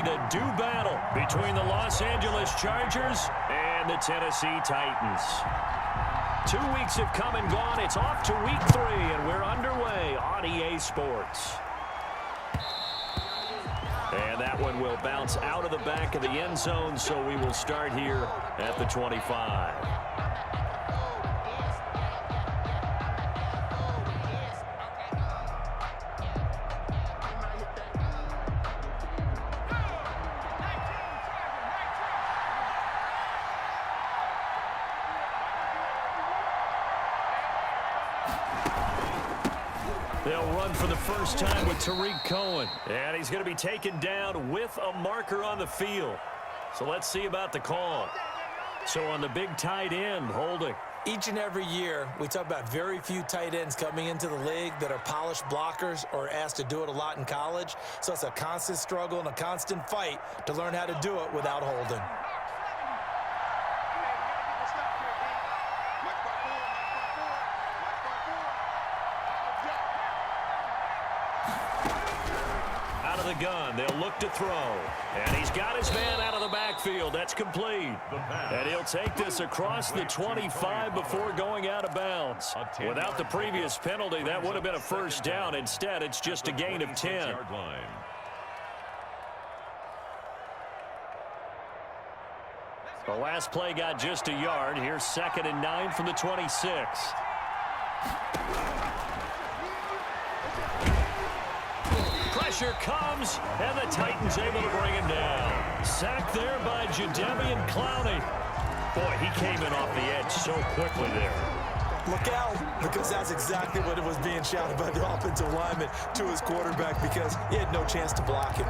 ready to do battle between the Los Angeles Chargers and the Tennessee Titans. 2 weeks have come and gone. It's off to week 3, and we're underway on EA Sports. And that one will bounce out of the back of the end zone, so we will start here at the 25. They'll run for the first time with Tariq Cohen. And he's going to be taken down with a marker on the field. So let's see about the call. So on the big tight end, holding. Each and every year, we talk about very few tight ends coming into the league that are polished blockers or asked to do it a lot in college. So it's a constant struggle and a constant fight to learn how to do it without holding. Gun. They'll look to throw. And he's got his man out of the backfield. That's complete. And he'll take this across the 25 before going out of bounds. Without the previous penalty, that would have been a first down. Instead, it's just a gain of 10. The last play got just a yard. Here's 2nd and 9 from the 26. Pressure comes, and the Titans able to bring him down. Sacked there by Jadeveon Clowney. Boy, he came in off the edge so quickly there. Look out, because that's exactly what it was being shouted by the offensive lineman to his quarterback, because he had no chance to block him.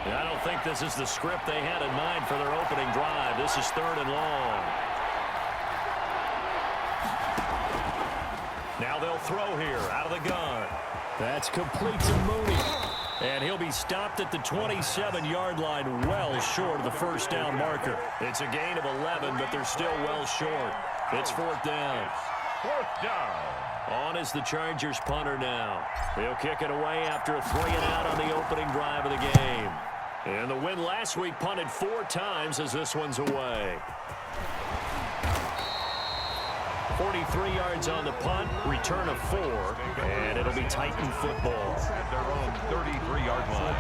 I don't think this is the script they had in mind for their opening drive. This is 3rd and long. Now they'll throw here out of the gun. That's complete to Mooney. And he'll be stopped at the 27-yard line, well short of the first down marker. It's a gain of 11, but they're still well short. It's 4th down. 4th down. On is the Chargers punter now. He'll kick it away after a 3-and-out on the opening drive of the game. And the win last week punted 4 times as this one's away. 43 yards on the punt, return of 4, and it'll be Titan football. At their own 33-yard line.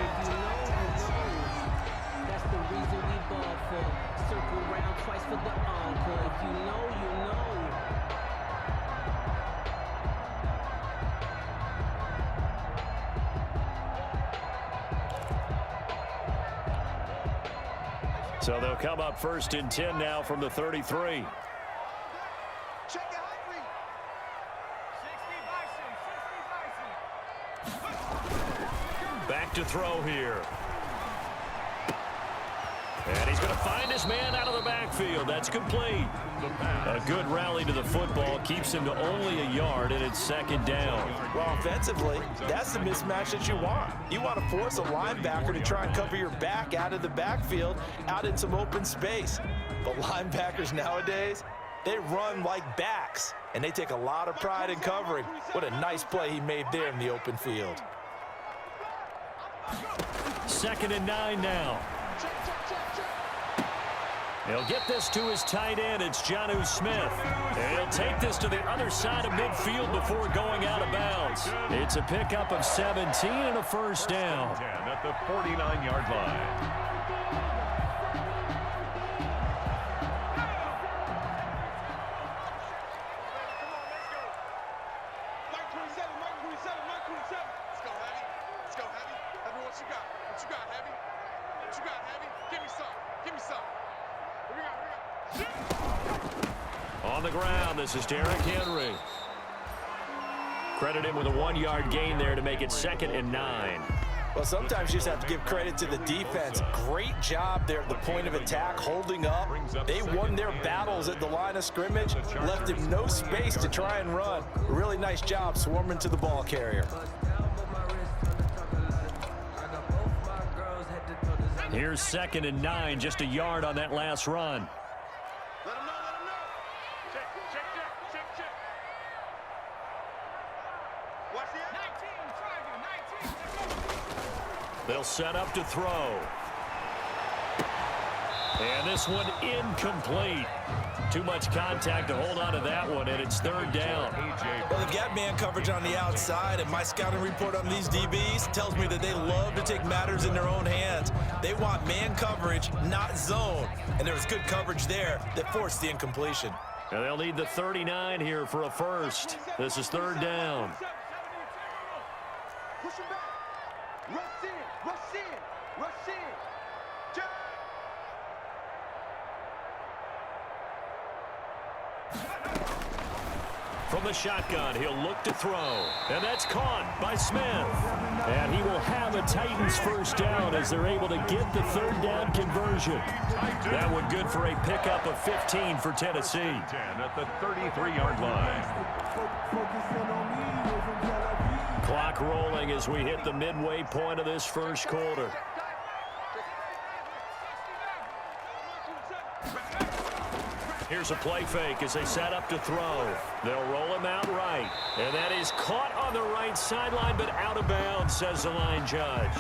That's the reason we ball for. Circle round twice for the encore. If you know, you know. So they'll come up 1st and 10 now from the 33. Back to throw here. And he's going to find his man out of the backfield. That's complete. A good rally to the football keeps him to only a yard, and it's 2nd down. Well, offensively, that's the mismatch that you want. You want to force a linebacker to try and cover your back out of the backfield, out in some open space. But linebackers nowadays, they run like backs, and they take a lot of pride in covering. What a nice play he made there in the open field. 2nd and 9 now. He'll get this to his tight end. It's Jonnu Smith. And he'll take this to the other side of midfield before going out of bounds. It's a pickup of 17 and a first down. At the 49-yard line. On the ground, this is Derrick Henry. Credit him with a 1-yard gain there to make it 2nd and 9. Well, sometimes you just have to give credit to the defense. Great job there at the point of attack, holding up. They won their battles at the line of scrimmage, left him no space to try and run. A really nice job swarming to the ball carrier. Here's 2nd and 9, just a yard on that last run. They'll set up to throw. And this one incomplete. Too much contact to hold on to that one, and it's third down. Well, they've got man coverage on the outside, and my scouting report on these DBs tells me that they love to take matters in their own hands. They want man coverage, not zone. And there was good coverage there that forced the incompletion. And they'll need the 39 here for a first. This is third down. Push him back. Rush in. Rush in. Rush in. From the shotgun, he'll look to throw. And that's caught by Smith. And he will have a Titans first down as they're able to get the third down conversion. That one good for a pickup of 15 for Tennessee. 10 at the 33-yard line. Clock rolling as we hit the midway point of this first quarter. Here's a play fake as they set up to throw. They'll roll him out right. And that is caught on the right sideline, but out of bounds, says the line judge.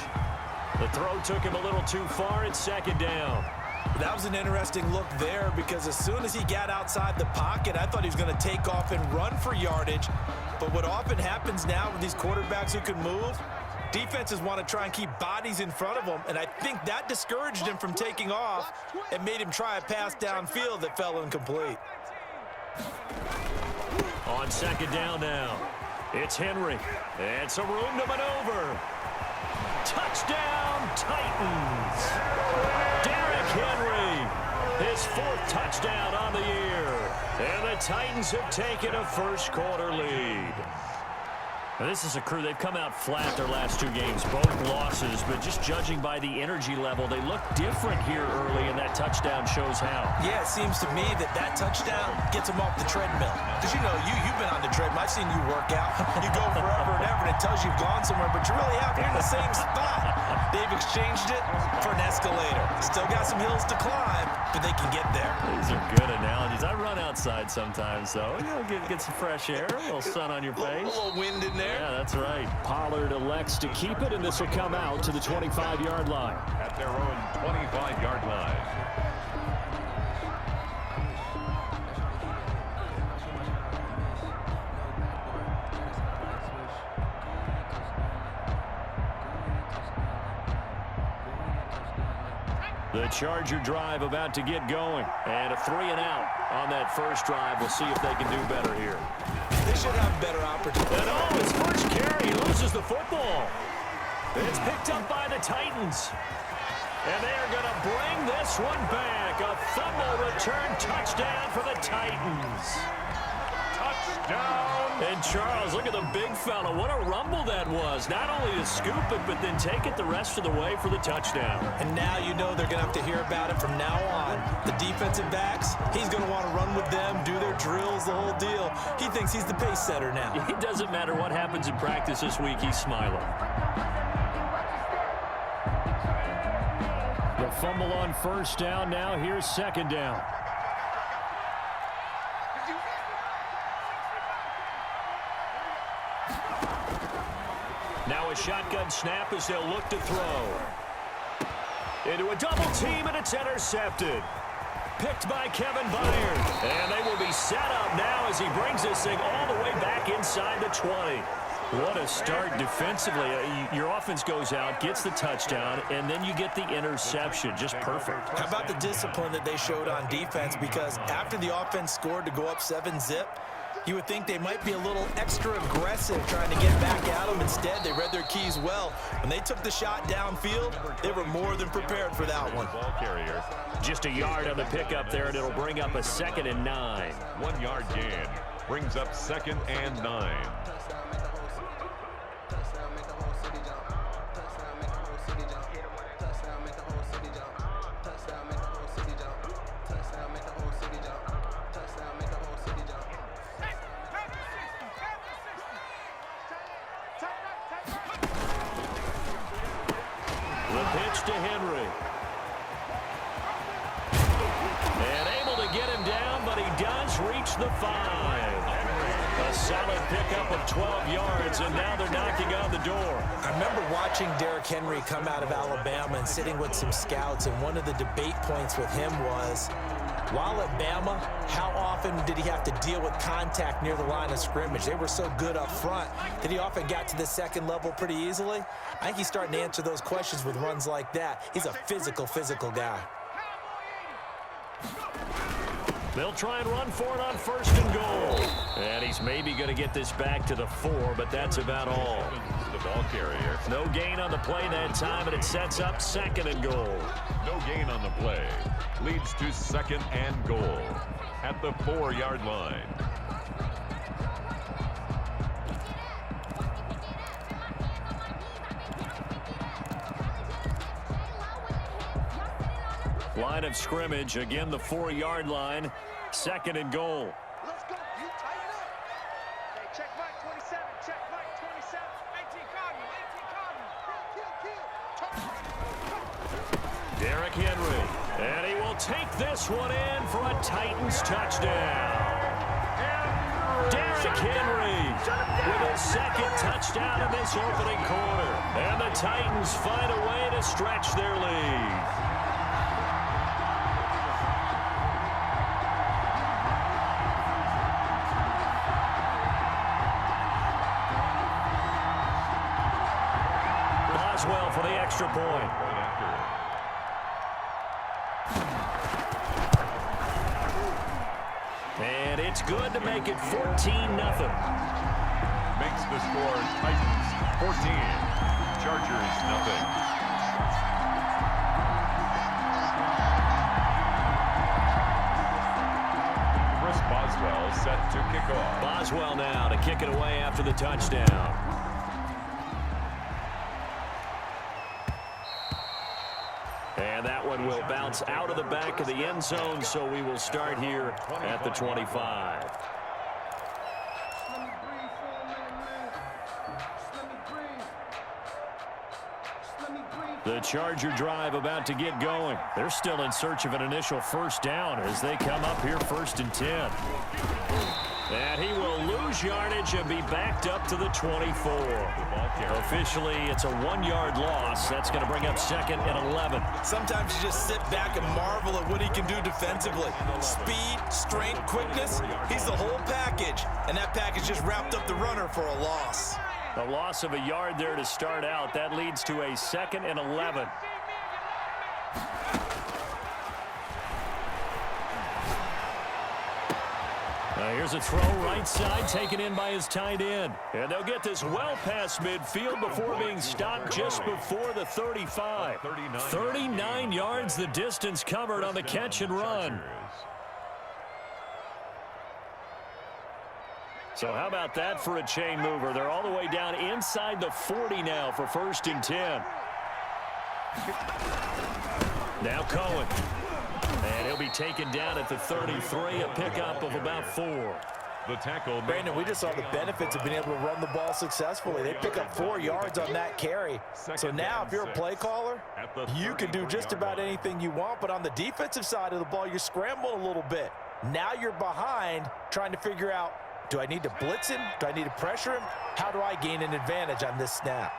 The throw took him a little too far. It's second down. That was an interesting look there because as soon as he got outside the pocket, I thought he was going to take off and run for yardage. But what often happens now with these quarterbacks who can move, defenses want to try and keep bodies in front of them, and I think that discouraged him from taking off and made him try a pass downfield that fell incomplete. On second down now, it's Henry, and some room to maneuver. Touchdown, Titans! Derrick Henry, his fourth touchdown on the year, and the Titans have taken a first quarter lead. Now, this is a crew, they've come out flat their last two games, both losses, but just judging by the energy level, they look different here early, and that touchdown shows how. Yeah, it seems to me that touchdown gets them off the treadmill. Because, you know, you've been on the treadmill. I've seen you work out. You go forever and ever, and it tells you you've gone somewhere, but you really haven't. You're in the same spot. They've exchanged it for an escalator. Still got some hills to climb, but they can get there. These are good analogies. I run outside sometimes, though. You know, get some fresh air, a little sun on your face. A little wind in there. Yeah, that's right. Pollard elects to keep it, and this will come out to the 25-yard line. At their own 25-yard line. The Charger drive about to get going. And a 3-and-out on that first drive. We'll see if they can do better here. They should have better opportunities. And his first carry, he loses the football. It's picked up by the Titans. And they are going to bring this one back. A fumble return touchdown for the Titans. Touchdown! And Charles, look at the big fella. What a rumble that was. Not only to scoop it, but then take it the rest of the way for the touchdown. And now you know they're going to have to hear about it from now on. The defensive backs, he's going to want to run with them, do their drills, the whole deal. He thinks he's the pace setter now. It doesn't matter what happens in practice this week, he's smiling. The fumble on first down. Now here's second down. Now a shotgun snap as they'll look to throw. Into a double team, and it's intercepted. Picked by Kevin Byard. And they will be set up now as he brings this thing all the way back inside the 20. What a start defensively. Your offense goes out, gets the touchdown, and then you get the interception. Just perfect. How about the discipline that they showed on defense? Because after the offense scored to go up 7-zip, you would think they might be a little extra aggressive trying to get back at them. Instead, they read their keys well. When they took the shot downfield, they were more than prepared for that one. Ball carrier. Just a yard on the pickup there, and it'll bring up a 2nd and 9. 1 yard gain. Brings up 2nd and 9. The pitch to Henry. And able to get him down, but he does reach the 5. A solid pickup of 12 yards, and now they're knocking on the door. I remember watching Derrick Henry come out of Alabama and sitting with some scouts, and one of the debate points with him was, while at Bama, how often did he have to deal with contact near the line of scrimmage? They were so good up front that he often got to the second level pretty easily. I think he's starting to answer those questions with runs like that. He's a physical guy. They'll try and run for it on 1st and goal. And he's maybe going to get this back to the 4, but that's about all. The ball carrier. No gain on the play that time, and it sets up 2nd and goal. No gain on the play. Leads to 2nd and goal at the 4-yard line. Line of scrimmage, again the 4-yard line, 2nd and goal. Let's go. You tighten up. Hey, check Mike 27. Check Mike 27. 18 Cardinal. 18 Cardinal. Kill. Derrick Henry, and he will take this one in for a Titans touchdown. Derrick Henry with his 2nd touchdown in this opening quarter. And the Titans find a way to stretch their lead. Boswell for the extra point. And it's good to make it 14-0. Makes the score Titans 14, Chargers nothing. Chris Boswell set to kick off. Boswell now to kick it away after the touchdown. And that one will bounce out of the back of the end zone, so we will start here at the 25. Let me breathe for a minute, man. Just let me breathe. Just let me breathe. The Charger drive about to get going. They're still in search of an initial 1st down as they come up here 1st and 10. And he will lose yardage and be backed up to the 24. Officially, it's a 1-yard loss. That's going to bring up 2nd and 11. Sometimes you just sit back and marvel at what he can do defensively. Speed, strength, quickness, he's the whole package. And that package just wrapped up the runner for a loss. A loss of a yard there to start out. That leads to a 2nd and 11. Here's a throw right side taken in by his tight end. And they'll get this well past midfield before being stopped just before the 35. 39 yards the distance covered on the catch and run. So how about that for a chain mover? They're all the way down inside the 40 now for 1st and 10. Now Cohen. And he'll be taken down at the 33, a pickup of about 4. The tackle. Brandon, we just saw the benefits of being able to run the ball successfully. They pick up 4 yards on that carry. So now if you're a play caller, you can do just about anything you want. But on the defensive side of the ball, you're scrambling a little bit. Now you're behind trying to figure out, do I need to blitz him? Do I need to pressure him? How do I gain an advantage on this snap?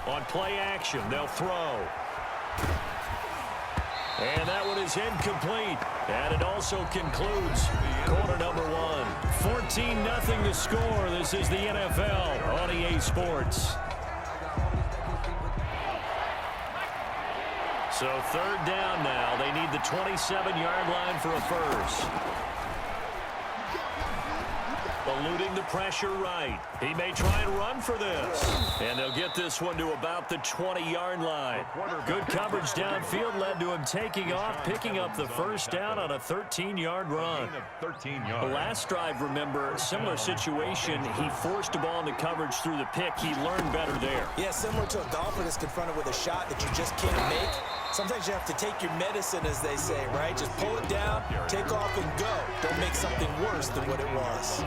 On play action, they'll throw. And that one is incomplete. And it also concludes quarter number 1. 14-0 the score. This is the NFL on EA Sports. So 3rd down now. They need the 27-yard line for a first. Eluding the pressure right. He may try and run for this. And they'll get this one to about the 20-yard line. Good coverage downfield led to him taking off, picking up the 1st down on a 13-yard run. The last drive, remember, similar situation. He forced a ball into coverage through the pick. He learned better there. Yeah, similar to a golfer that's confronted with a shot that you just can't make. Sometimes you have to take your medicine, as they say, right? Just pull it down, take off, and go. Don't make something worse than what it was.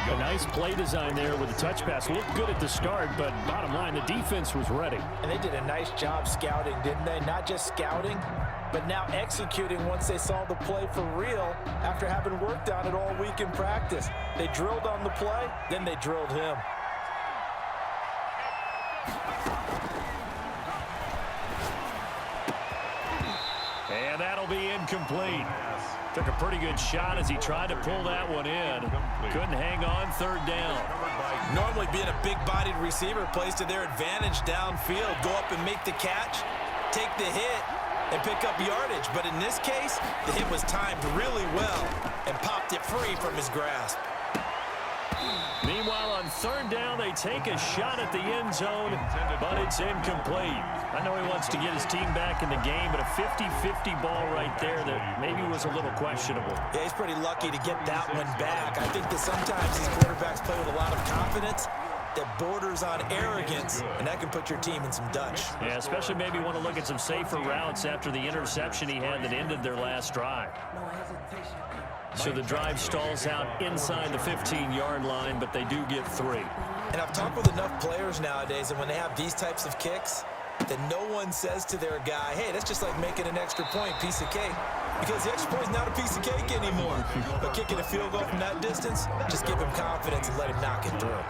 A nice play design there with the touch pass. Looked good at the start, but bottom line, the defense was ready. And they did a nice job scouting, didn't they? Not just scouting, but now executing once they saw the play for real after having worked on it all week in practice. They drilled on the play, then they drilled him. And that'll be incomplete. Took a pretty good shot as he tried to pull that one in. Couldn't hang on third down. Normally being a big-bodied receiver plays to their advantage downfield. Go up and make the catch, take the hit, and pick up yardage. But in this case, the hit was timed really well and popped it free from his grasp. Meanwhile, on third down, they take a shot at the end zone, but it's incomplete. I know he wants to get his team back in the game, but a 50-50 ball right there that maybe was a little questionable. Yeah, he's pretty lucky to get that one back. I think that sometimes these quarterbacks play with a lot of confidence that borders on arrogance, and that can put your team in some Dutch. Yeah, especially maybe want to look at some safer routes after the interception he had that ended their last drive. So the drive stalls out inside the 15-yard line, but they do get 3. And I've talked with enough players nowadays, and when they have these types of kicks, that no one says to their guy, hey, that's just like making an extra point, piece of cake. Because the extra point is not a piece of cake anymore. But kicking a field goal from that distance, just give him confidence and let him knock it through.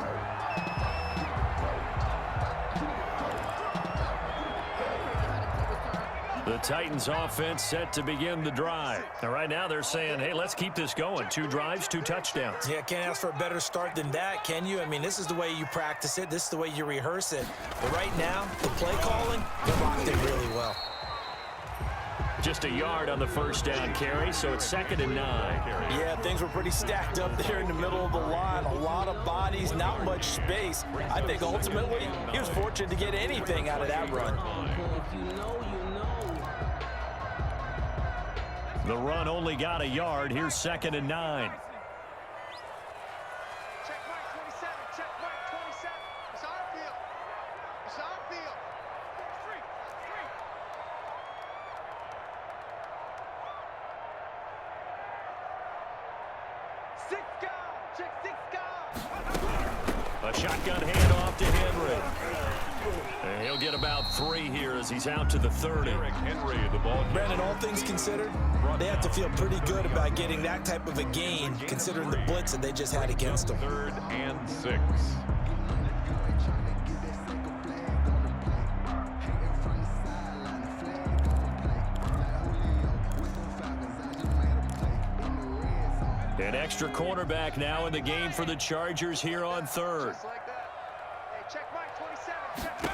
The Titans offense set to begin the drive. Now, right now they're saying, hey, let's keep this going. 2 drives, 2 touchdowns. Yeah, can't ask for a better start than that, can you? I mean, this is the way you practice it. This is the way you rehearse it. But right now, the play calling, they're locked in really well. Just a yard on the first down carry, so it's 2nd and 9. Yeah, things were pretty stacked up there in the middle of the line. A lot of bodies, not much space. I think ultimately he was fortunate to get anything out of that run. If you know, you know. The run only got a yard. Here's 2nd and 9. Check mark 27. Check mark 27. It's our field. It's our field. Free. Free. 6 guard. Check 6 guard. A shotgun handoff to Henry. And he'll get about 3 here as he's out to the 30. Henry, the ball. Brandon, all things considered, they have to feel pretty good about getting that type of a gain, considering the blitz that they just had against them. 3rd and 6. An extra cornerback now in the game for the Chargers here on 3rd. Just like that. Hey, check mark 27. Check mark.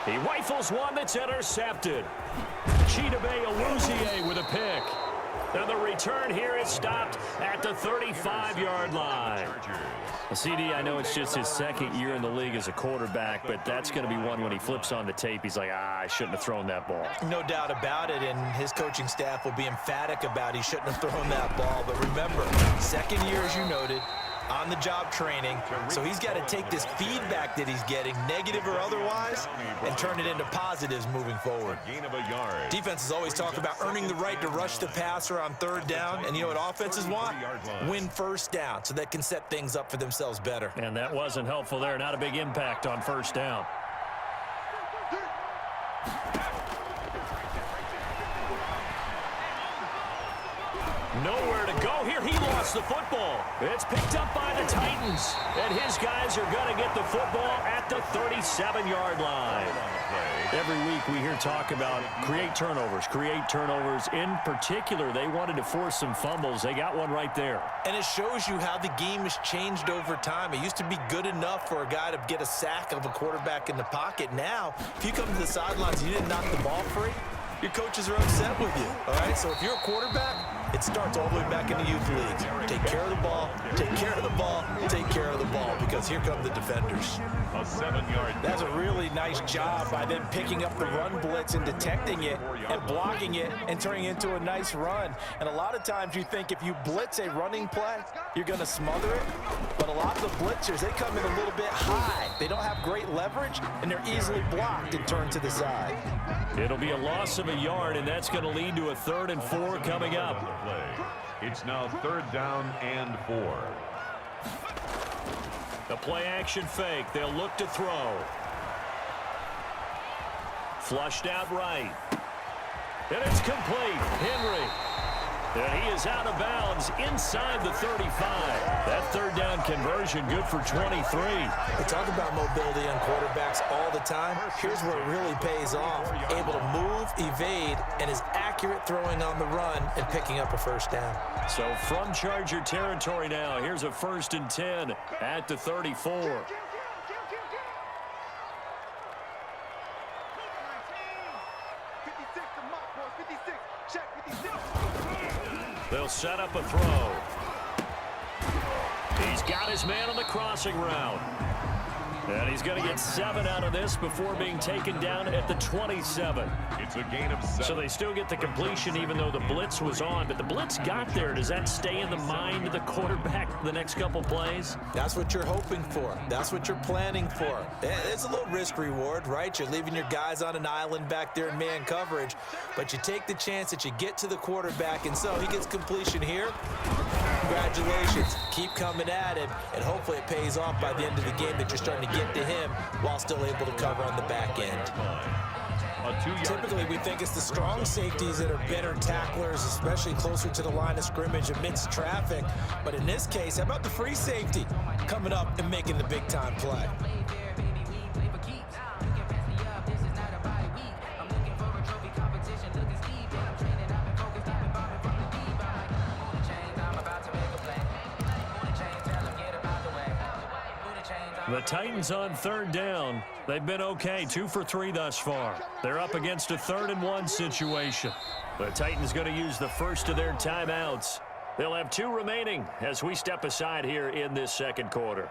He rifles one that's intercepted. Chidobe Awuzie with a pick. Now the return here is stopped at the 35-yard line. CD, I know it's just his 2nd year in the league as a quarterback, but that's going to be one when he flips on the tape, he's like, I shouldn't have thrown that ball. No doubt about it, and his coaching staff will be emphatic about he shouldn't have thrown that ball. But remember, 2nd year, as you noted, on-the-job training, so he's got to take this feedback that he's getting, negative or otherwise, and turn it into positives moving forward. Gain of a yard. Defenses always talk about earning the right to rush the passer on 3rd down, and you know what offenses want? Win 1st down, so they can set things up for themselves better. And that wasn't helpful there. Not a big impact on 1st down. Nowhere to go here. He lost the football. It's picked up by the Titans. And his guys are going to get the football at the 37-yard line. Every week we hear talk about create turnovers. In particular, they wanted to force some fumbles. They got one right there. And it shows you how the game has changed over time. It used to be good enough for a guy to get a sack of a quarterback in the pocket. Now, if you come to the sidelines and you didn't knock the ball free, your coaches are upset with you, all right? So if you're a quarterback, it starts all the way back in the youth leagues. Take care of the ball, take care of the ball, take care of the ball, because here come the defenders. A 7-yard. That's a really nice job by them picking up the run blitz and detecting it and blocking it and turning it into a nice run. And a lot of times you think if you blitz a running play, you're going to smother it. But a lot of the blitzers, they come in a little bit high. They don't have great leverage, and they're easily blocked and turned to the side. It'll be a loss of a yard, and that's going to lead to a 3rd and 4 coming up. It's now 3rd down and 4. The play action fake. They'll look to throw. flushed out right. And it's complete. Henry. And he is out of bounds inside the 35. That third down conversion good for 23. We talk about mobility on quarterbacks all the time. Here's where it really pays off. Able to move, evade, and is accurate throwing on the run and picking up a first down. So from Charger territory now, here's a 1st and 10 at the 34. They'll set up a throw. He's got his man on the crossing route. And he's going to get 7 out of this before being taken down at the 27. It's a gain of 7. So they still get the completion even though the blitz was on. But the blitz got there. Does that stay in the mind of the quarterback the next couple plays? That's what you're hoping for. That's what you're planning for. It's a little risk reward, right? You're leaving your guys on an island back there in man coverage, but you take the chance that you get to the quarterback, and so he gets completion here. Congratulations. Keep coming at him, and hopefully it pays off by the end of the game that you're starting to get to him while still able to cover on the back end. Typically, we think it's the strong safeties that are better tacklers, especially closer to the line of scrimmage amidst traffic. But in this case, how about the free safety coming up and making the big-time play? The Titans on 3rd down. They've been okay, 2 for 3 thus far. They're up against a 3rd and 1 situation. The Titans going to use the first of their timeouts. They'll have 2 remaining as we step aside here in this second quarter.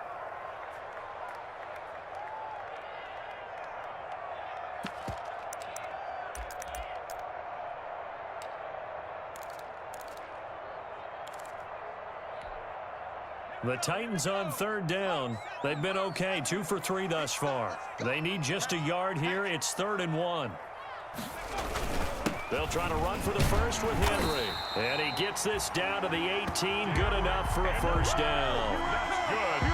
The Titans on 3rd down. They've been okay, 2 for 3 thus far. They need just a yard here. It's 3rd and 1. They'll try to run for the first with Henry. And he gets this down to the 18. Good enough for a first down.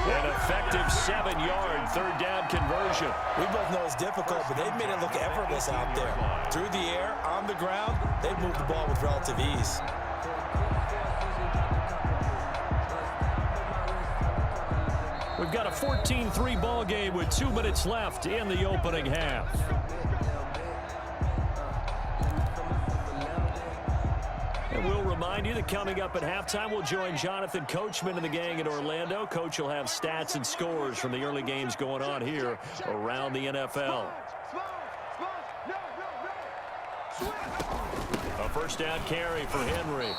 An effective 7-yard 3rd down conversion. We both know it's difficult, but they've made it look effortless out there. Through the air, on the ground, they've moved the ball with relative ease. We've got a 14-3 ball game with 2 minutes left in the opening half. And we'll remind you that coming up at halftime, we'll join Jonathan Coachman and the gang in Orlando. Coach will have stats and scores from the early games going on here around the NFL. A first down carry for Henry.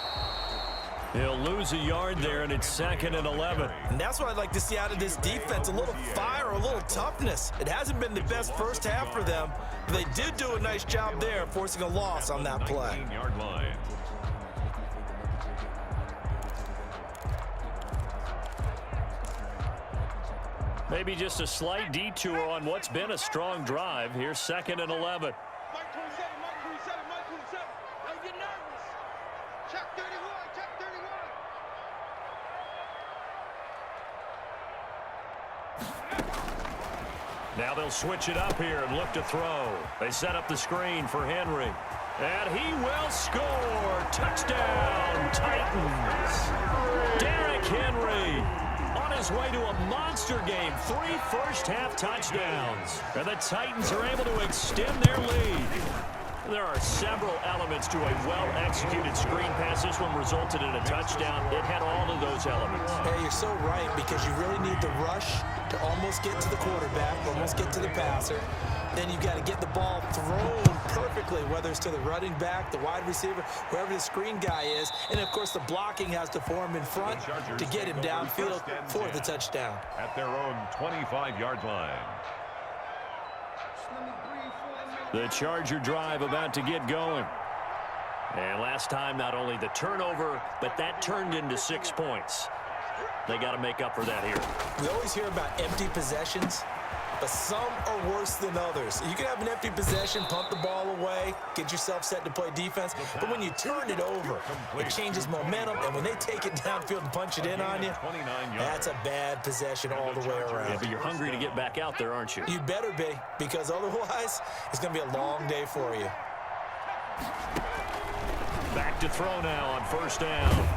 He'll lose a yard there, and it's 2nd and 11. And that's what I'd like to see out of this defense, a little fire, a little toughness. It hasn't been the best first half for them, but they did do a nice job there, forcing a loss on that play. 19-yard line. Maybe just a slight detour on what's been a strong drive. Here's 2nd and 11. Mike 27, Mike 27, Mike 27. Don't get nervous. Check 31, check 31. Now they'll switch it up here and look to throw. They set up the screen for Henry. And he will score. Touchdown, Titans. Derrick Henry on his way to a monster game. 3 first-half touchdowns. And the Titans are able to extend their lead. There are several elements to a well-executed screen pass. This one resulted in a touchdown. It had all of those elements. Hey, you're so right, because you really need the rush to almost get to the quarterback, almost get to the passer. Then you've got to get the ball thrown perfectly, whether it's to the running back, the wide receiver, wherever the screen guy is. And, of course, the blocking has to form in front to get him downfield for the touchdown. At their own 25-yard line. The Charger drive about to get going. And last time, not only the turnover, but that turned into 6 points. They got to make up for that here. We always hear about empty possessions. but some are worse than others. You can have an empty possession, punt the ball away, get yourself set to play defense, but when you turn it over, it changes momentum, and when they take it downfield and punch it in on you, that's a bad possession all the way around. Yeah, but you're hungry to get back out there, aren't you? You better be, because otherwise, it's going to be a long day for you. Back to throw now on first down.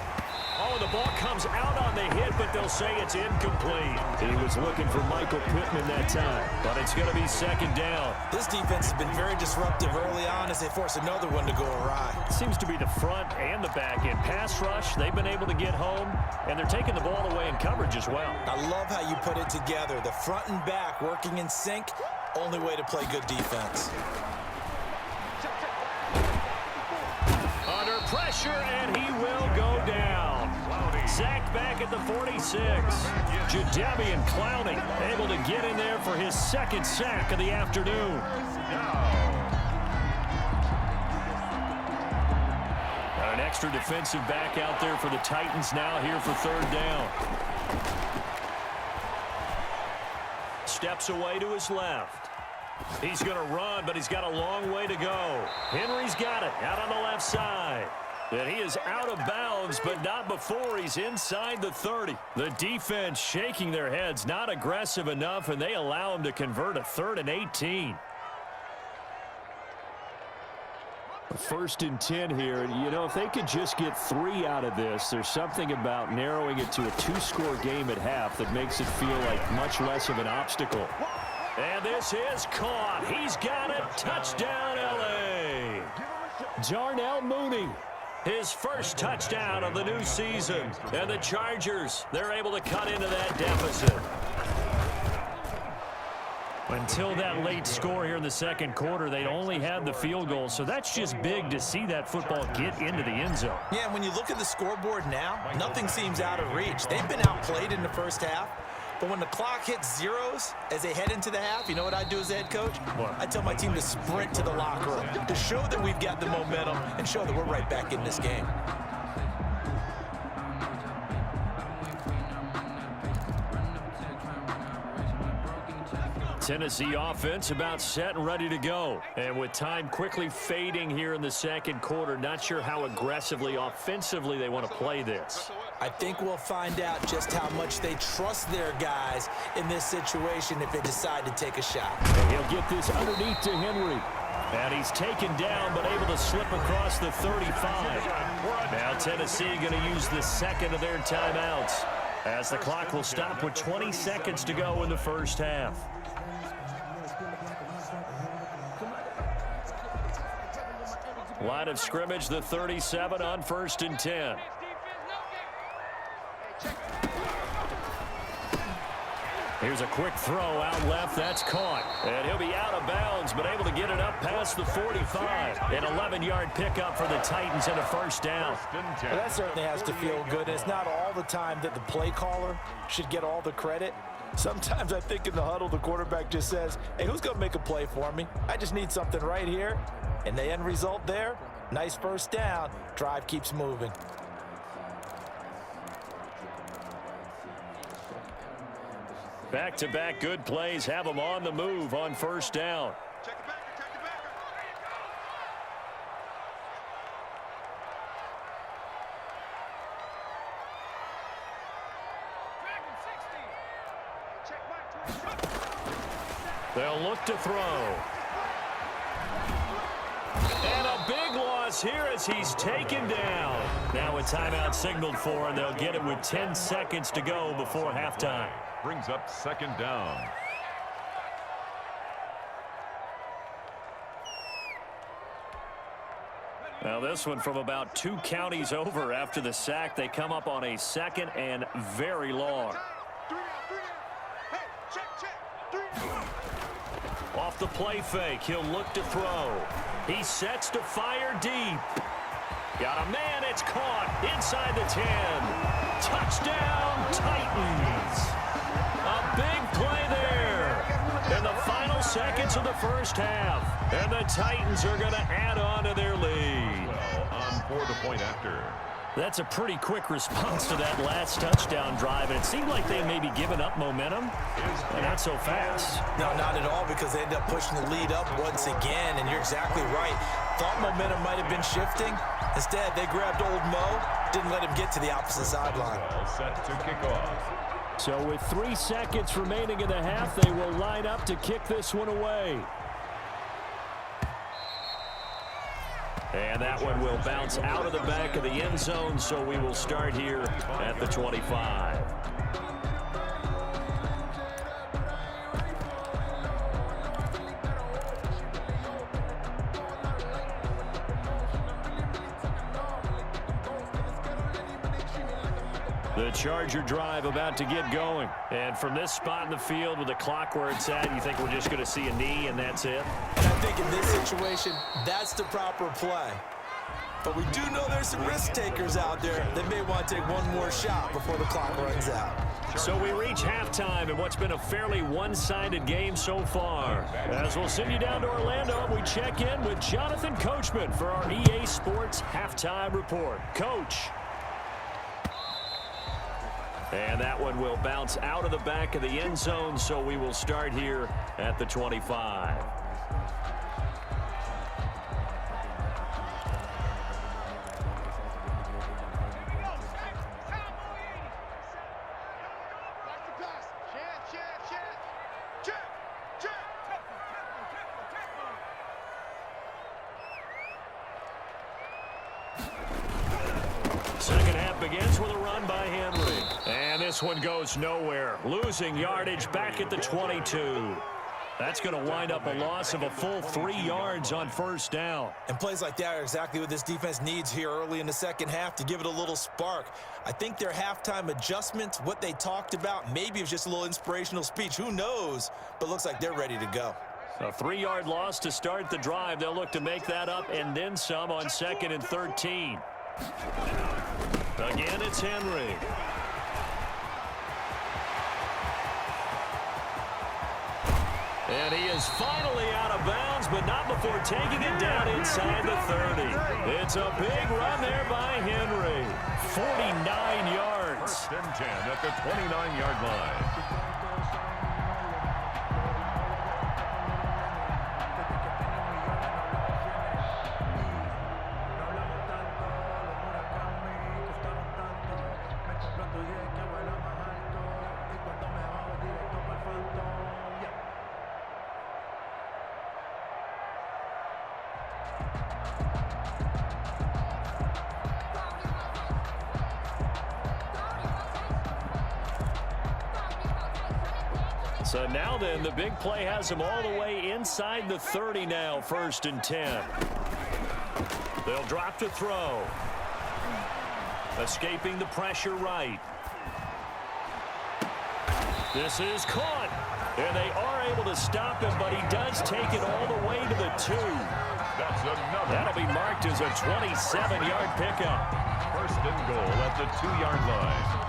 Oh, the ball comes out on the hit, but they'll say it's incomplete. He was looking for Michael Pittman that time, but it's going to be second down. This defense has been very disruptive early on as they force another one to go awry. It seems to be the front and the back end. Pass rush, they've been able to get home, and they're taking the ball away in coverage as well. I love how you put it together. The front and back working in sync, only way to play good defense. Under pressure, and he will go down. Sacked back at the 46. Jadeveon Clowney able to get in there for his second sack of the afternoon. An extra defensive back out there for the Titans now here for third down. Steps away to his left. He's going to run, but he's got a long way to go. Henry's got it out on the left side. And he is out of bounds, but not before he's inside the 30. The defense shaking their heads, not aggressive enough, and they allow him to convert a 3rd and 18. First and 10 here. You know, if they could just get 3 out of this, there's something about narrowing it to a 2-score game at half that makes it feel like much less of an obstacle. And this is caught. He's got it. Touchdown, L.A. Darnell Mooney. His first touchdown of the new season. And the Chargers, they're able to cut into that deficit. Until that late score here in the second quarter, they'd only had the field goal. So that's just big to see that football get into the end zone. Yeah, when you look at the scoreboard now, nothing seems out of reach. They've been outplayed in the first half. But when the clock hits zeros as they head into the half, you know what I do as a head coach? What? I tell my team to sprint to the locker room to show that we've got the momentum and show that we're right back in this game. Tennessee offense about set and ready to go. And with time quickly fading here in the second quarter, not sure how aggressively, offensively they want to play this. I think we'll find out just how much they trust their guys in this situation if they decide to take a shot. And he'll get this underneath to Henry. And he's taken down but able to slip across the 35. Now Tennessee going to use the second of their timeouts as the clock will stop with 20 seconds to go in the first half. Line of scrimmage, the 37 on 1st and 10. Here's a quick throw out left. That's caught. And he'll be out of bounds, but able to get it up past the 45. An 11-yard pickup for the Titans and a first down. Well, that certainly has to feel good. And it's not all the time that the play caller should get all the credit. Sometimes I think in the huddle, the quarterback just says, hey, who's going to make a play for me? I just need something right here. And the end result there, nice first down. Drive keeps moving. Back-to-back good plays have them on the move on first down. They'll look to throw. And a big loss here as he's taken down. Now a timeout signaled for, and they'll get it with 10 seconds to go before halftime. Brings up second down. Now this one from about 2 counties over after the sack. They come up on a second and very long. Off the play fake, he'll look to throw. He sets to fire deep. Got a man, it's caught inside the 10. Touchdown, Titans. A big play there in the final seconds of the first half. And the Titans are going to add on to their lead. Well, on for the point after. That's a pretty quick response to that last touchdown drive, and it seemed like they may be giving up momentum, but not so fast. No, not at all, because they end up pushing the lead up once again, and you're exactly right. Thought momentum might have been shifting. Instead, they grabbed old Mo, didn't let him get to the opposite sideline. All set to kick off. So with 3 seconds remaining in the half, they will line up to kick this one away. And that one will bounce out of the back of the end zone, so we will start here at the 25. The Charger drive about to get going. And from this spot in the field with the clock where it's at, you think we're just going to see a knee and that's it? And I think in this situation, that's the proper play. But we do know there's some risk takers out there that may want to take one more shot before the clock runs out. So we reach halftime in what's been a fairly one-sided game so far. As we'll send you down to Orlando, we check in with Jonathan Coachman for our EA Sports Halftime Report. Coach. And that one will bounce out of the back of the end zone, so we will start here at the 25. Second half begins with a run by Henry. And this one goes nowhere. Losing yardage back at the 22. That's going to wind up a loss of a full 3 yards on first down. And plays like that are exactly what this defense needs here early in the second half to give it a little spark. I think their halftime adjustment, what they talked about, maybe it was just a little inspirational speech. Who knows? But looks like they're ready to go. A 3-yard loss to start the drive. They'll look to make that up and then some on 2nd and 13. Again, it's Henry. And he is finally out of bounds, but not before taking it down inside the 30. It's a big run there by Henry. 49 yards. 1st and 10 at the 29-yard line. So now then, the big play has him all the way inside the 30 now, 1st and 10. They'll drop to throw. Escaping the pressure right. This is caught. And they are able to stop him, but he does take it all the way to the 2. That's another. That'll be marked as a 27-yard pickup. 1st and goal at the 2-yard line.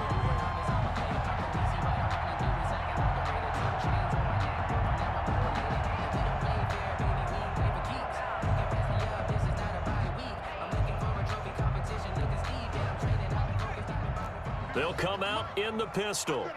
They'll come out in the pistol.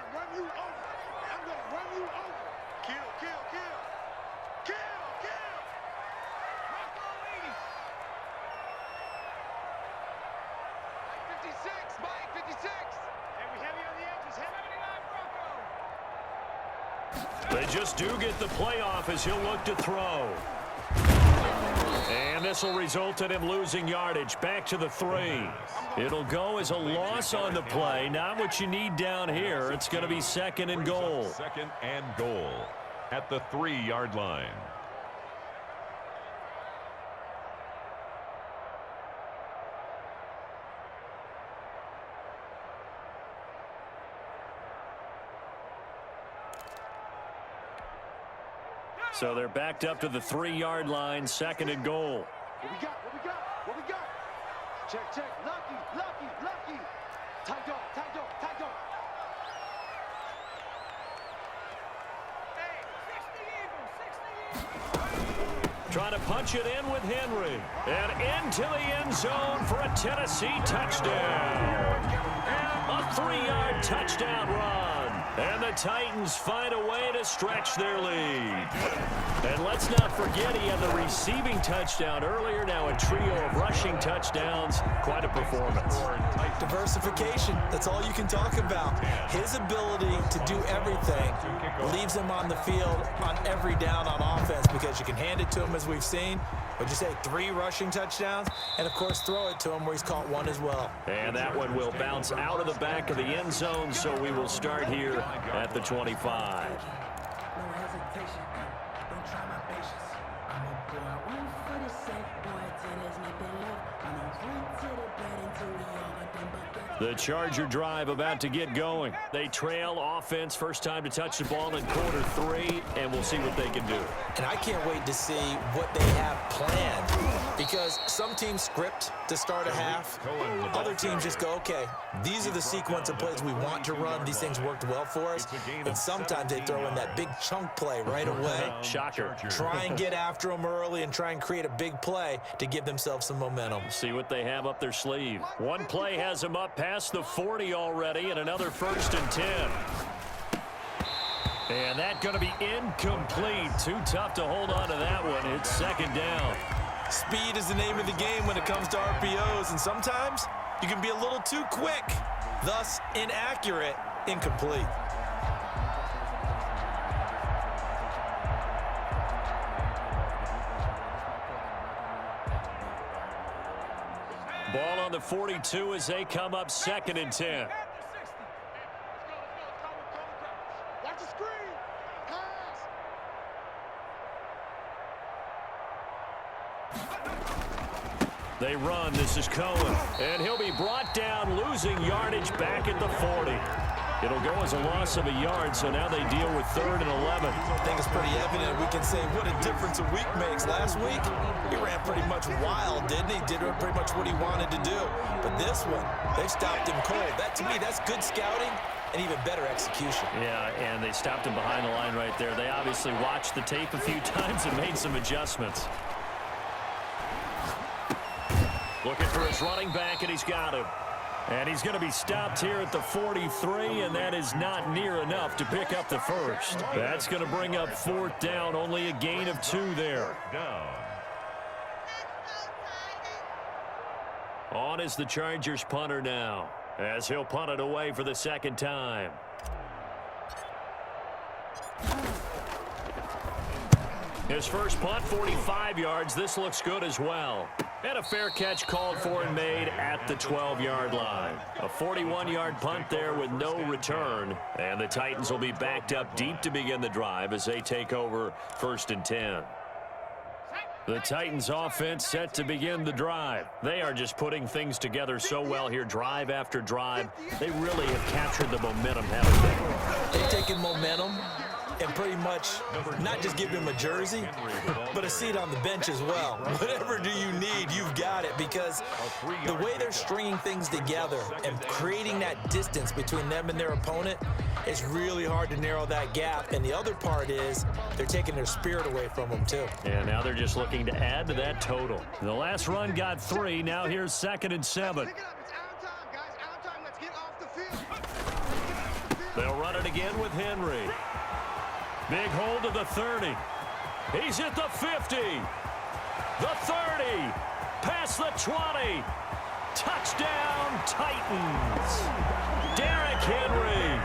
They just do get the playoff as he'll look to throw. And this will result in him losing yardage back to the 3. It'll go as a loss on the play. Not what you need down here. It's going to be 2nd and goal. 2nd and goal at the 3-yard line. So they're backed up to the 3-yard line, 2nd and goal. What we got? What we got? What we got? Check, check. Lucky, lucky, lucky. Tight dog, tight dog, tight dog. Hey, 60 Eagles, 60 Eagles. Trying to punch it in with Henry. And into the end zone for a Tennessee touchdown. A 3-yard touchdown run. And the Titans find a way to stretch their lead. And let's not forget he had the receiving touchdown earlier. Now a trio of rushing touchdowns. Quite a performance. Diversification. That's all you can talk about. His ability to do everything leaves him on the field on every down on offense because you can hand it to him as we've seen. Would you say 3 rushing touchdowns? And, of course, throw it to him where he's caught 1 as well. And that one will bounce out of the back of the end zone, so we will start here at the 25. No hesitation. Don't try my patience. I'm a boy. One for the safe boy. Till there's nothing left. I'm a run to the bed until we all got them buckets. The Charger drive about to get going. They trail offense, first time to touch the ball in quarter 3, and we'll see what they can do. And I can't wait to see what they have planned because some teams script to start a half. Other teams just go, okay, these are the sequence of plays we want to run. These things worked well for us. And sometimes they throw in that big chunk play right away. Shocker. Try and get after them early and try and create a big play to give themselves some momentum. See what they have up their sleeve. One play has them up past the 40 already, and another 1st and 10. And that's going to be incomplete. Too tough to hold on to that one. It's 2nd down. Speed is the name of the game when it comes to RPOs, and sometimes you can be a little too quick, thus inaccurate, incomplete. Ball on the 42 as they come up 2nd and 10. Watch the screen. Pass. They run. This is Cohen. And he'll be brought down, losing yardage back at the 40. It'll go as a loss of a yard, so now they deal with 3rd and 11. I think it's pretty evident. We can say what a difference a week makes. Last week, he ran pretty much wild, didn't he? Did pretty much what he wanted to do. But this one, they stopped him cold. That, to me, that's good scouting and even better execution. Yeah, and they stopped him behind the line right there. They obviously watched the tape a few times and made some adjustments. Looking for his running back, and he's got him. And he's going to be stopped here at the 43, and that is not near enough to pick up the 1st. That's going to bring up 4th down, only a gain of 2 there. On is the Chargers punter now, as he'll punt it away for the 2nd time. His first punt, 45 yards. This looks good as well. And a fair catch called for and made at the 12-yard line. A 41-yard punt there with no return. And the Titans will be backed up deep to begin the drive as they take over 1st and 10. The Titans offense set to begin the drive. They are just putting things together so well here, drive after drive. They really have captured the momentum, haven't they? They've taken momentum and pretty much not just give him a jersey, but a seat on the bench as well. Whatever do you need, you've got it, because the way they're stringing things together and creating that distance between them and their opponent is really hard to narrow that gap. And the other part is they're taking their spirit away from them too. And now they're just looking to add to that total. The last run got 3. Now here's 2nd and 7. Pick it up. It's our time, guys. Our time. Let's get off the field. They'll run it again with Henry. Big hold of the 30. He's at the 50. The 30. Past the 20. Touchdown, Titans. Derrick Henry,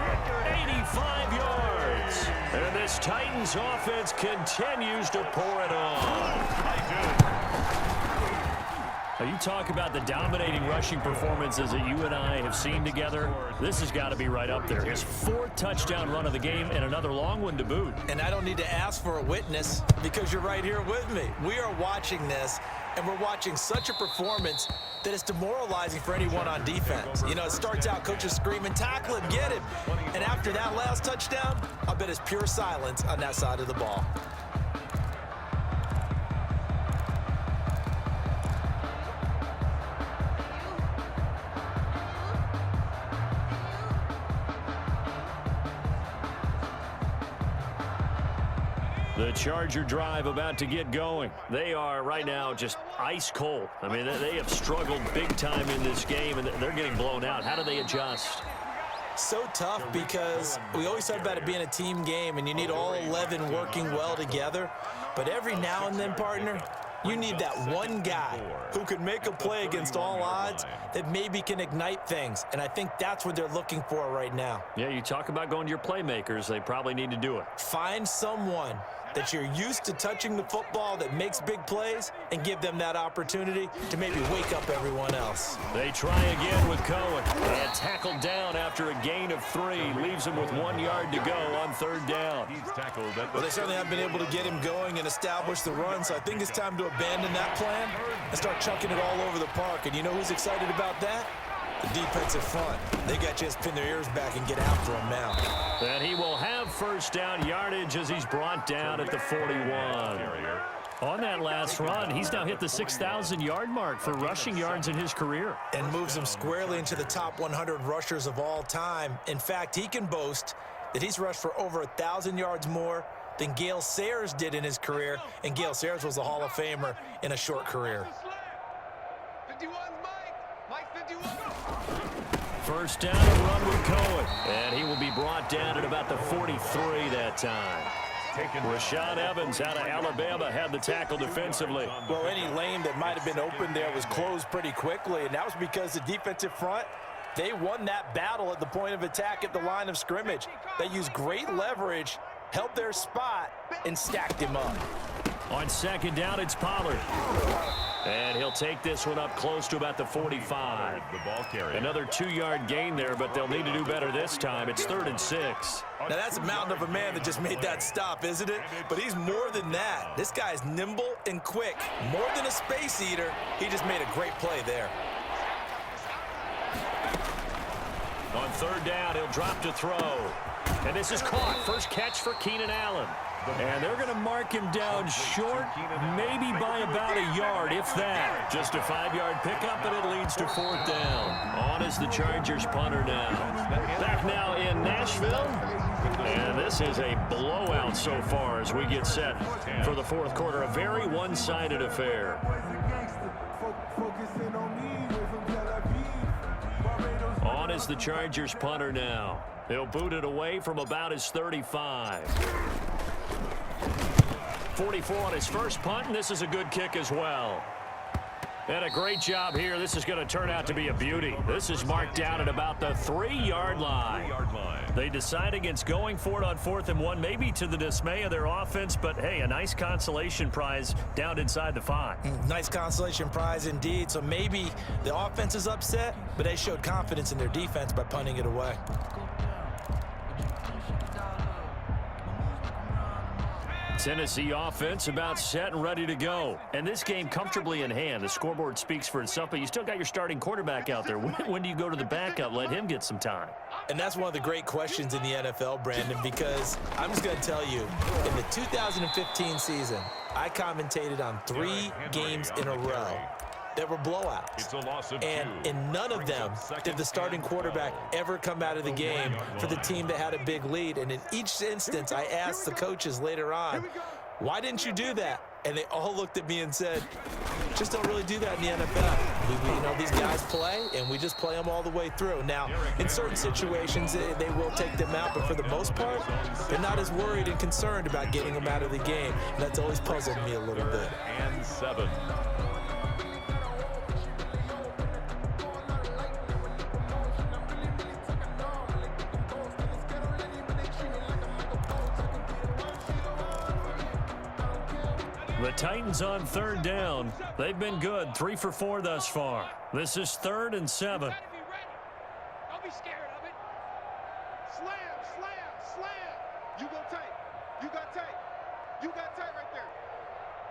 85 yards. And this Titans offense continues to pour it on. Now, you talk about the dominating rushing performances that you and I have seen together. This has got to be right up there. His 4th touchdown run of the game and another long one to boot. And I don't need to ask for a witness because you're right here with me. We are watching this, and we're watching such a performance that it's demoralizing for anyone on defense. You know, it starts out, coaches screaming, tackle him, get him. And after that last touchdown, I bet it's pure silence on that side of the ball. The Charger drive about to get going. They are right now just ice cold. I mean, they have struggled big time in this game, and they're getting blown out. How do they adjust? So tough because we always talk about it being a team game, and you need all 11 working well together. But every now and then, partner, you need that one guy who can make a play against all odds that maybe can ignite things. And I think that's what they're looking for right now. Yeah, you talk about going to your playmakers. They probably need to do it. Find someone that you're used to touching the football that makes big plays and give them that opportunity to maybe wake up everyone else. They try again with Cohen. And tackled down after a gain of 3. Leaves him with 1 yard to go on 3rd down. He's tackled at the Well, they certainly have been able to get him going and establish the run, so I think it's time to abandon that plan and start chucking it all over the park. And you know who's excited about that? The defensive front. They got to just pin their ears back and get after him now. And he will have 1st down yardage as he's brought down at the 41. On that last run, he's now hit the 6,000-yard mark for rushing yards in his career. And moves him squarely into the top 100 rushers of all time. In fact, he can boast that he's rushed for over 1,000 yards more than Gale Sayers did in his career. And Gale Sayers was a Hall of Famer in a short career. 51's Mike 51. 1st down and run with Cohen. And he will be brought down at about the 43 that time. Rashad Evans out of Alabama had the tackle defensively. Well, any lane that might have been open there was closed pretty quickly, and that was because the defensive front, they won that battle at the point of attack at the line of scrimmage. They used great leverage, held their spot, and stacked him up. On 2nd down, it's Pollard. And he'll take this one up close to about the 45. The ball carrier. Another 2-yard gain there, but they'll need to do better this time. It's 3rd and 6. Now, that's a mountain of a man that just made that stop, isn't it? But he's more than that. This guy's nimble and quick. More than a space eater, he just made a great play there. On 3rd down, he'll drop to throw. And this is caught. First catch for Keenan Allen. And they're going to mark him down short, maybe by about a yard, if that. Just a 5-yard pickup, and it leads to 4th down. On is the Chargers punter now. Back now in Nashville. And this is a blowout so far as we get set for the 4th quarter. A very one-sided affair. On is the Chargers punter now. He'll boot it away from about his 35. 44 on his first punt, and this is a good kick as well. And a great job here. This is going to turn out to be a beauty. This is marked down at about the 3-yard line. They decide against going for it on 4th and 1, maybe to the dismay of their offense, but hey, a nice consolation prize down inside the 5. Nice consolation prize indeed. So maybe the offense is upset, but they showed confidence in their defense by punting it away. Tennessee offense about set and ready to go. And this game comfortably in hand. The scoreboard speaks for itself, but you still got your starting quarterback out there. When do you go to the backup? Let him get some time. And that's one of the great questions in the NFL, Brandon, because I'm just going to tell you, in the 2015 season, I commentated on 3 games in a row that were blowouts. It's a loss of and 2. in none of them did the starting quarterback ever come out of the game for the team that had a big lead. And in each instance, I asked the coaches later on, why didn't you do that? And they all looked at me and said, just don't really do that in the NFL. You know, these guys play, and we just play them all the way through. Now, in certain situations, they will take them out, but for the most part, they're not as worried and concerned about getting them out of the game. And that's always puzzled me a little bit. And 7. The Titans on 3rd down. They've been good, 3 for 4 thus far. This is 3rd and 7. Don't be scared of it. Slam, slam, slam. You go tight. You got tight. You got tight right there.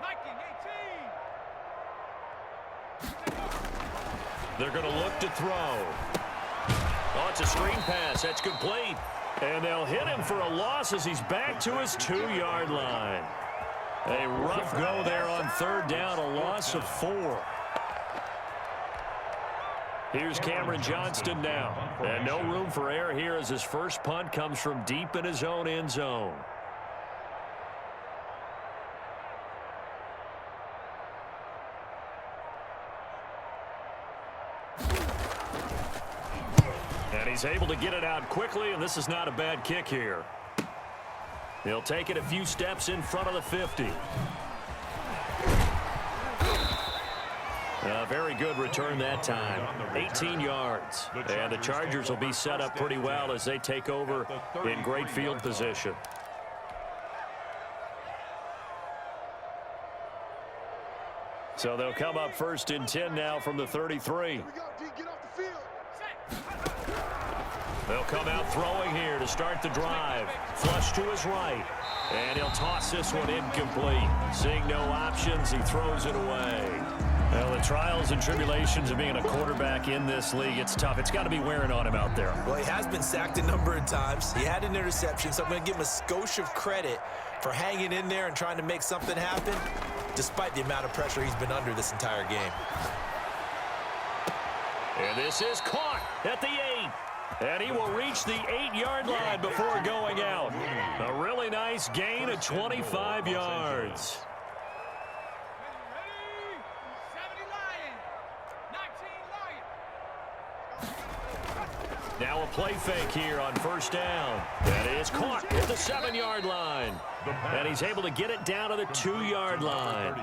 Nike 18. They're going to look to throw. Oh, it's a screen pass. That's complete. And they'll hit him for a loss as he's back to his 2-yard line. A rough go there on 3rd down, a loss of 4. Here's Cameron Johnston now. And no room for error here as his first punt comes from deep in his own end zone. And he's able to get it out quickly, and this is not a bad kick here. He'll take it a few steps in front of the 50. A very good return that time. 18 yards. And the Chargers will be set up pretty well as they take over in great field position. So they'll come up 1st and 10 now from the 33. Here we go, D. Get off the field. They'll come out throwing here to start the drive. Flush to his right. And he'll toss this one incomplete. Seeing no options, he throws it away. Well, the trials and tribulations of being a quarterback in this league, it's tough. It's got to be wearing on him out there. Well, he has been sacked a number of times. He had an interception, so I'm going to give him a skosh of credit for hanging in there and trying to make something happen, despite the amount of pressure he's been under this entire game. And this is caught at the 8. And he will reach the 8-yard line before going out. A really nice gain of 25 yards. Now a play fake here on 1st down. That is caught at the 7-yard line. And he's able to get it down to the 2-yard line.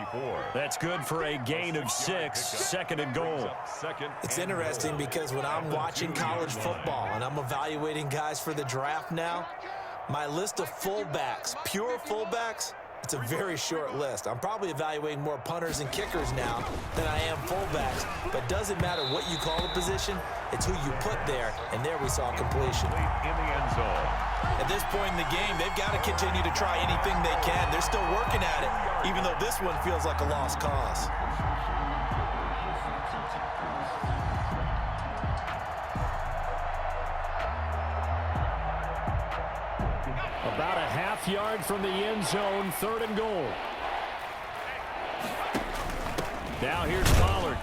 That's good for a gain of 6, 2nd and goal. It's interesting because when I'm watching college football and I'm evaluating guys for the draft now, my list of fullbacks, pure fullbacks, it's a very short list. I'm probably evaluating more punters and kickers now than I am fullbacks, but doesn't matter what you call the position, it's who you put there, and there we saw completion. In the end zone. At this point in the game, they've got to continue to try anything they can. They're still working at it, even though this one feels like a lost cause. About a half yard from the end zone, 3rd and goal. Now here's Pollard.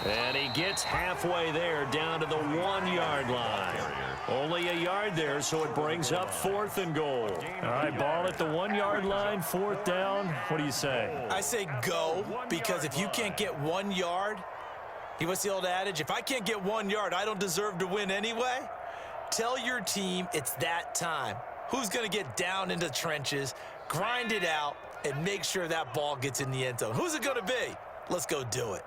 And he gets halfway there down to the 1-yard line. Only a yard there, so it brings up 4th and goal. All right, ball at the 1-yard line, 4th down. What do you say? I say go, because if you can't get 1 yard, what's the old adage? If I can't get 1 yard, I don't deserve to win anyway. Tell your team it's that time. Who's going to get down into the trenches, grind it out, and make sure that ball gets in the end zone? Who's it going to be? Let's go do it.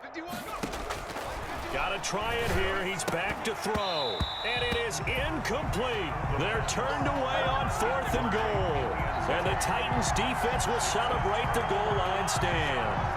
Got to try it here. He's back to throw. And it is incomplete. They're turned away on 4th and goal. And the Titans defense will celebrate the goal line stand.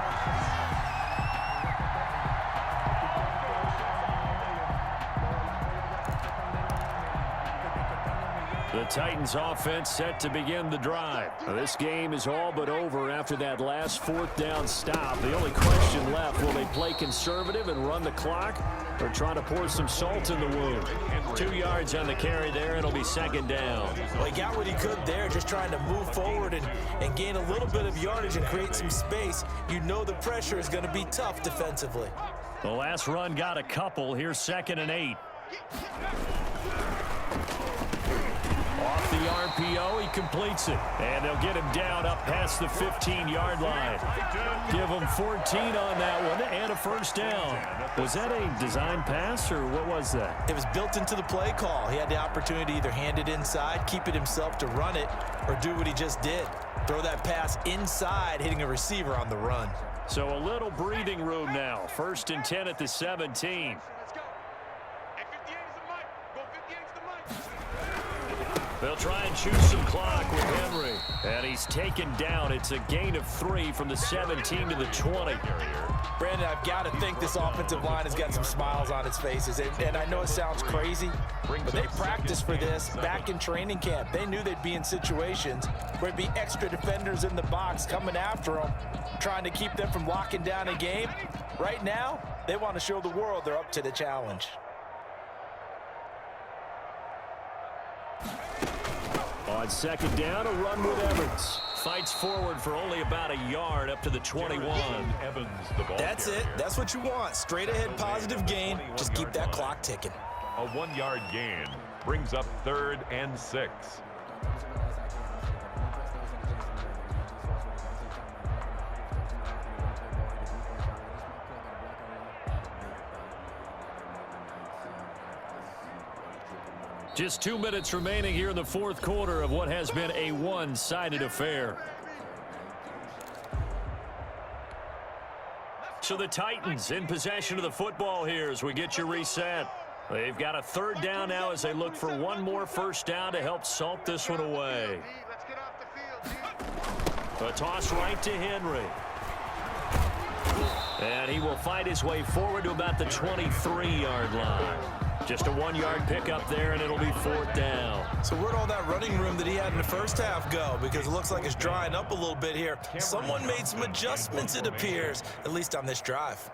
The Titans offense set to begin the drive. Now, this game is all but over after that last 4th down stop. The only question left, will they play conservative and run the clock or try to pour some salt in the wound? 2 yards on the carry there. It'll be 2nd down. Well, he got what he could there, just trying to move forward and gain a little bit of yardage and create some space. You know the pressure is going to be tough defensively. The last run got a couple. Here's 2nd and 8. Off the RPO, he completes it. And they'll get him down up past the 15-yard line. Give him 14 on that one and a 1st down. Was that a design pass or what was that? It was built into the play call. He had the opportunity to either hand it inside, keep it himself to run it, or do what he just did. Throw that pass inside, hitting a receiver on the run. So a little breathing room now. 1st and 10 at the 17. Let's go. Hey, 58 is the mic. Go 58 is the mic. They'll try and choose some clock with Henry. And he's taken down. It's a gain of 3 from the 17 to the 20. Brandon, I've got to think this offensive line has got some smiles on its faces. And I know it sounds crazy, but they practiced for this back in training camp. They knew they'd be in situations where there'd be extra defenders in the box coming after them, trying to keep them from locking down a game. Right now, they want to show the world they're up to the challenge. On 2nd down, a run with Evans. Fights forward for only about a yard up to the 21. Evans, the ball That's it. That's what you want. Straight ahead positive gain. Just keep that clock ticking. A 1-yard gain brings up 3rd and 6. Just 2 minutes remaining here in the fourth quarter of what has been a one-sided affair. So the Titans in possession of the football here as we get you reset. They've got a third down now as they look for one more first down to help salt this one away. A toss right to Henry. And he will fight his way forward to about the 23-yard line. Just a 1-yard pickup there, and it'll be fourth down. So where'd all that running room that he had in the first half go? Because it looks like it's drying up a little bit here. Someone made some adjustments, it appears, at least on this drive.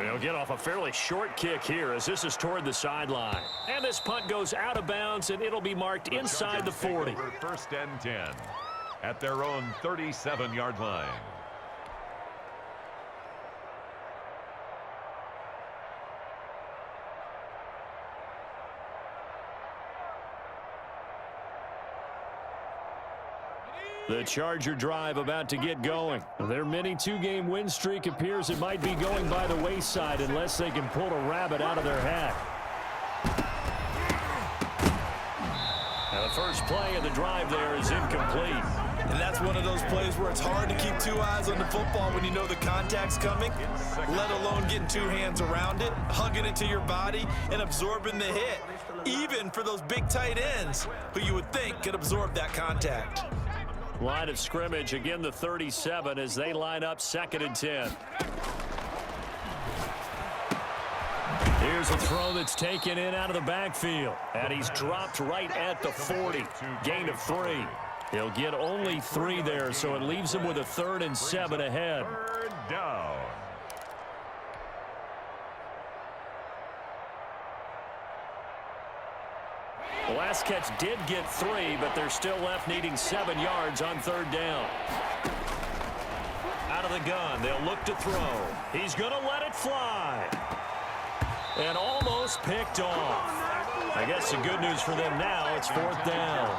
He'll get off a fairly short kick here as this is toward the sideline. And this punt goes out of bounds, and it'll be marked inside the 40. First and 10 at their own 37-yard line. The Charger drive about to get going. Their mini two-game win streak appears it might be going by the wayside unless they can pull a rabbit out of their hat. And the first play of the drive there is incomplete. And that's one of those plays where it's hard to keep two eyes on the football when you know the contact's coming, let alone getting two hands around it, hugging it to your body, and absorbing the hit, even for those big tight ends who you would think could absorb that contact. Line of scrimmage, again the 37 as they line up 2nd and 10. Here's a throw that's taken in out of the backfield. And he's dropped right at the 40. Gain of 3. He'll get only 3 there, so it leaves him with a 3rd and 7 ahead. Third down. The last catch did get 3, but they're still left needing 7 yards on 3rd down. Out of the gun, they'll look to throw. He's going to let it fly. And almost picked off. I guess the good news for them now, it's 4th down.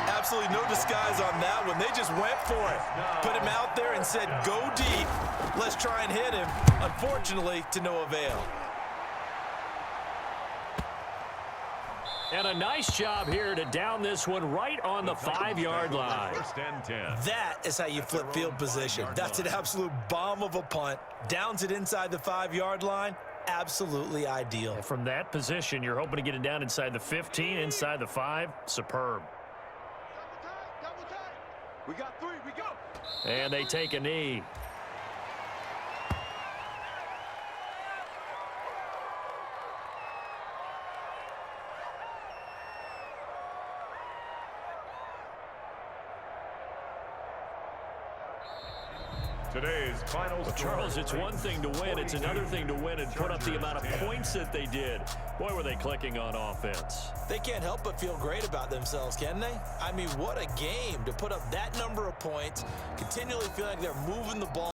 Absolutely no disguise on that one. They just went for it. Put him out there and said, go deep. Let's try and hit him. Unfortunately, to no avail. And a nice job here to down this one right on the 5-yard line. First and 10. That is how you flip field position. That's an absolute bomb of a punt. Downs it inside the 5-yard line. Absolutely ideal. From that position, you're hoping to get it down inside the 15, inside the 5. Superb. Double tight. We got 3. We go. And they take a knee. Today's final score. Charles, it's one thing to win. It's another thing to win and put up the amount of points that they did. Boy, were they clicking on offense. They can't help but feel great about themselves, can they? I mean, what a game to put up that number of points, continually feeling like they're moving the ball.